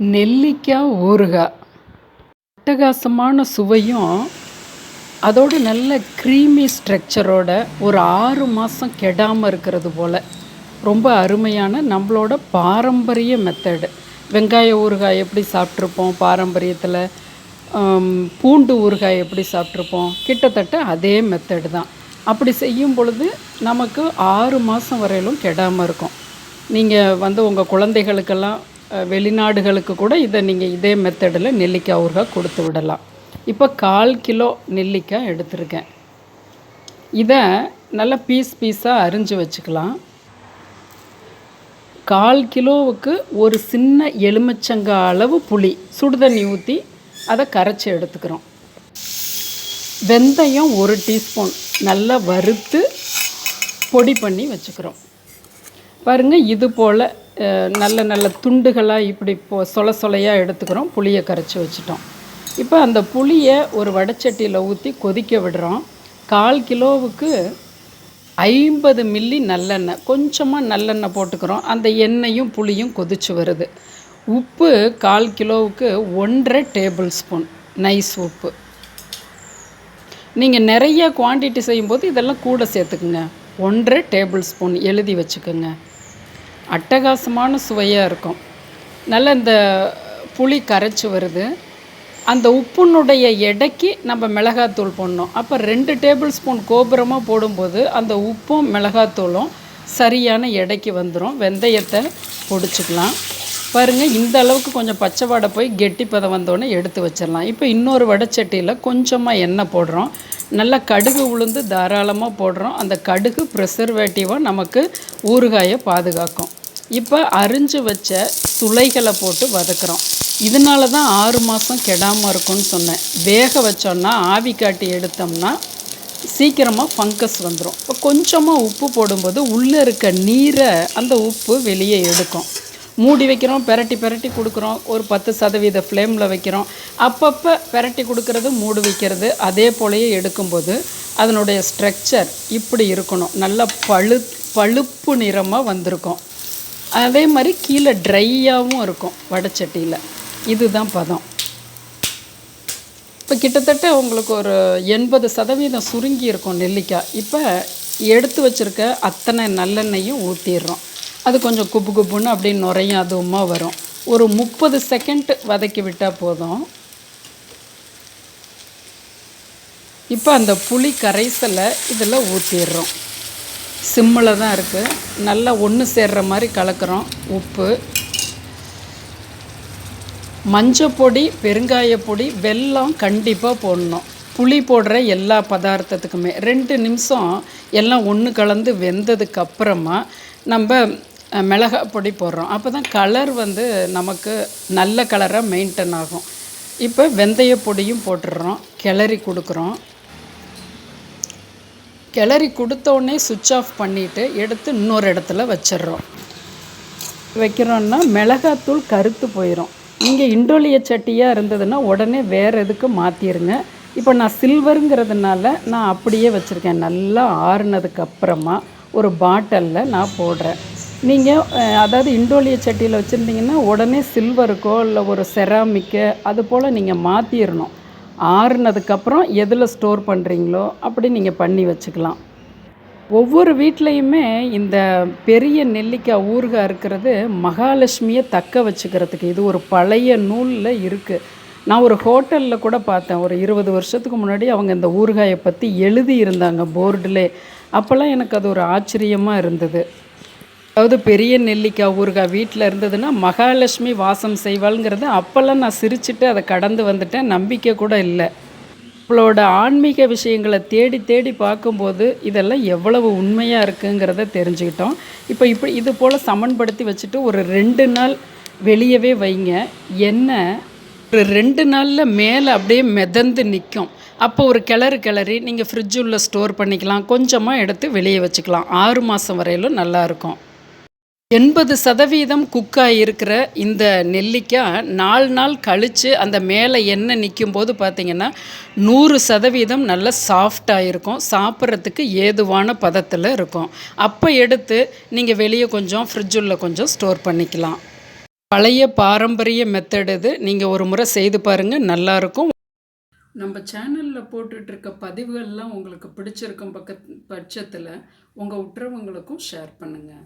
நெல்லிக்காய் ஊறுகாய் அட்டகாசமான சுவையும், அதோடு நல்ல க்ரீமி ஸ்ட்ரக்சரோட ஒரு 6 மாதம் கெடாமல் இருக்கிறது போல் ரொம்ப அருமையான நம்மளோட பாரம்பரிய மெத்தடு. வெங்காய ஊறுகாய் எப்படி சாப்பிட்ருப்போம் பாரம்பரியத்தில், பூண்டு ஊறுகாய் எப்படி சாப்பிட்ருப்போம், கிட்டத்தட்ட அதே மெத்தடு தான். அப்படி செய்யும் பொழுது நமக்கு 6 மாதம் வரையிலும் கெடாமல் இருக்கும். நீங்கள் உங்கள் குழந்தைகளுக்கெல்லாம் வெளிநாடுகளுக்கு கூட இதை நீங்கள் இதே மெத்தடில் நெல்லிக்காய் ஊறுகாய் கொடுத்து விடலாம். இப்போ 1/4 கிலோ நெல்லிக்காய் எடுத்திருக்கேன். இதை நல்லா பீஸாக அரிஞ்சு வச்சுக்கலாம். 1/4 கிலோவுக்கு ஒரு சின்ன எலுமிச்சங்காய் அளவு புளி சுடுதண்ணி ஊற்றி அதை கரைச்சி எடுத்துக்கிறோம். வெந்தயம் 1 டீஸ்பூன் நல்லா வறுத்து பொடி பண்ணி வச்சுக்கிறோம். பாருங்கள், இது போல் நல்ல துண்டுகளாக இப்படி சொலையாக எடுத்துக்கிறோம். புளியை கரைச்சி வச்சுட்டோம். இப்போ அந்த புளியை ஒரு வடைச்சட்டியில் ஊற்றி கொதிக்க விடுறோம். 1/4 கிலோவுக்கு 50 மில்லி நல்லெண்ணெய், கொஞ்சமாக நல்லெண்ணெய் போட்டுக்கிறோம். அந்த எண்ணெயும் புளியும் கொதிச்சு வருது. உப்பு 1/4 கிலோவுக்கு 1.5 டேபிள் ஸ்பூன் நைஸ் உப்பு. நீங்கள் நிறைய குவான்டிட்டி செய்யும்போது இதெல்லாம் கூட சேர்த்துக்குங்க. 1.5 டேபிள் ஸ்பூன் எழுதி வச்சுக்கோங்க. அட்டகாசமான சுவையாக இருக்கும். நல்ல இந்த புளி கரைச்சி வருது. அந்த உப்புனுடைய எடைக்கு நம்ம மிளகாத்தூள் போடணும். அப்போ 2 டேபிள் ஸ்பூன் கோபுரமாக போடும்போது அந்த உப்பும் மிளகாத்தூளும் சரியான எடைக்கு வந்துடும். வெந்தயத்தை பொடிச்சிக்கலாம். பாருங்கள், இந்த அளவுக்கு கொஞ்சம் பச்சை வாடை போய் கெட்டி பதம் வந்தோடனே எடுத்து வச்சிடலாம். இப்போ இன்னொரு வடைச்சட்டியில் கொஞ்சமாக எண்ணெய் போடுறோம். நல்லா கடுகு உளுந்து தாராளமாக போடுறோம். அந்த கடுகு ப்ரிசர்வேட்டிவாக நமக்கு ஊறுகாயை பாதுகாக்கும். இப்போ அரிஞ்சு வச்ச துளைகளை போட்டு வதக்குறோம். இதனால தான் 6 மாதம் கெடாமல் இருக்கும்னு சொன்னேன். வேக வச்சோன்னா ஆவி காட்டி எடுத்தோம்னா சீக்கிரமாக ஃபங்கஸ் வந்துடும். இப்போ கொஞ்சமாக உப்பு போடும்போது உள்ளே இருக்க நீரை அந்த உப்பு வெளியே எடுக்கும். மூடி வைக்கிறோம், பெரட்டி கொடுக்குறோம். ஒரு 10% ஃப்ளேமில் வைக்கிறோம். அப்பப்போ பெரட்டி கொடுக்கறது, மூடி வைக்கிறது, அதே போலயே எடுக்கும்போது அதனுடைய ஸ்ட்ரக்சர் இப்படி இருக்கணும். நல்லா பழுப்பு நிறமாக வந்திருக்கும். அதே மாதிரி கீழே ட்ரையாகவும் இருக்கும் வடைச்சட்டியில். இதுதான் பதம். இப்போ கிட்டத்தட்ட உங்களுக்கு ஒரு 80% சுருங்கி இருக்கும் நெல்லிக்காய். இப்போ எடுத்து வச்சுருக்க அத்தனை நல்லெண்ணெயும் ஊற்றிடுறோம். அது கொஞ்சம் குப்புன்னு அப்படியே நுரையும் அதுவுமா வரும். ஒரு 30 செகண்ட் வதக்கி விட்டால் போதும். இப்போ அந்த புளி கரைசலை இதில் ஊற்றிடுறோம். சிம்மில் தான் இருக்குது. நல்லா ஒன்று சேர்ற மாதிரி கலக்கிறோம். உப்பு, மஞ்சப்பொடி, பெருங்காயப்பொடி, வெல்லம் கண்டிப்பாக போடணும். புளி போடுற எல்லா பதார்த்தத்துக்குமே 2 நிமிஷம் எல்லாம் ஒன்று கலந்து வெந்ததுக்கப்புறமா நம்ம மிளகாய் பொடி போடுறோம். அப்போ தான் கலர் நமக்கு நல்ல கலராக மெயின்டைன் ஆகும். இப்போ வெந்தய பொடியும் போட்டுடுறோம். கிளறி கொடுக்குறோம். கிளறி கொடுத்தோடனே சுவிட்ச் ஆஃப் பண்ணிவிட்டு எடுத்து இன்னொரு இடத்துல வச்சிடுறோம். வைக்கிறோன்னா மிளகாத்தூள் கருத்து போயிடும். நீங்கள் இண்டோலிய சட்டியாக இருந்ததுன்னா உடனே வேறு எதுக்கு மாற்றிடுங்க. இப்போ நான் சில்வருங்கிறதுனால நான் அப்படியே வச்சுருக்கேன். நல்லா ஆறுனதுக்கப்புறமா ஒரு பாட்டிலில் நான் போடுறேன். நீங்கள் அதாவது இண்டோலிய சட்டியில் வச்சுருந்தீங்கன்னா உடனே சில்வருக்கோ இல்லை ஒரு செராமிக்கு அது போல் நீங்கள் மாற்றிடணும். ஆறுனதுக்கப்புறம் எதில் ஸ்டோர் பண்ணுறீங்களோ அப்படி நீங்கள் பண்ணி வச்சுக்கலாம். ஒவ்வொரு வீட்லேயுமே இந்த பெரிய நெல்லிக்காய் ஊறுகாய் இருக்கிறது மகாலட்சுமியை தக்க வச்சுக்கிறதுக்கு. இது ஒரு பழைய நூலில் இருக்குது. நான் ஒரு ஹோட்டலில் கூட பார்த்தேன். ஒரு 20 வருஷத்துக்கு முன்னாடி அவங்க இந்த ஊறுகாயை பற்றி எழுதியிருந்தாங்க போர்டிலே. அப்போல்லாம் எனக்கு அது ஒரு ஆச்சரியமாக இருந்தது. அதாவது பெரிய நெல்லிக்காய் ஊறுகாய் வீட்டில் இருந்ததுன்னா மகாலட்சுமி வாசம் செய்வாளுங்கிறது அப்போல்லாம் நான் சிரிச்சுட்டு அதை கடந்து வந்துட்டேன். நம்பிக்கை கூட இல்லை. அவளோட ஆன்மீக விஷயங்களை தேடி பார்க்கும்போது இதெல்லாம் எவ்வளவு உண்மையாக இருக்குங்கிறத தெரிஞ்சுக்கிட்டோம். இப்போ இது போல் சமன்படுத்தி வச்சுட்டு ஒரு 2 நாள் வெளியவே வைங்க. எண்ணெய் ஒரு 2 நாளில் மேலே அப்படியே மிதந்து நிற்கும். அப்போ ஒரு கிளறி நீங்கள் ஃப்ரிட்ஜுள்ள ஸ்டோர் பண்ணிக்கலாம். கொஞ்சமாக எடுத்து வெளியே வச்சுக்கலாம். 6 மாதம் வரையிலும் நல்லாயிருக்கும். 80% குக்காக இருக்கிற இந்த நெல்லிக்காய் 4 நாள் கழித்து அந்த மேலே எண்ணெய் நிற்கும்போது பார்த்திங்கன்னா 100% நல்ல சாஃப்டாக இருக்கும். சாப்பிட்றதுக்கு ஏதுவான பதத்தில் இருக்கும். அப்போ எடுத்து நீங்கள் வெளியே கொஞ்சம் ஃப்ரிட்ஜுள்ள கொஞ்சம் ஸ்டோர் பண்ணிக்கலாம். பழைய பாரம்பரிய மெத்தட் இது. நீங்கள் ஒரு முறை செய்து பாருங்கள், நல்லாயிருக்கும். நம்ம சேனலில் போட்டுட்ருக்க பதிவுகள்லாம் உங்களுக்கு பிடிச்சிருக்கும் பட்சத்தில் உங்கள் உற்றவங்களுக்கும் ஷேர் பண்ணுங்கள்.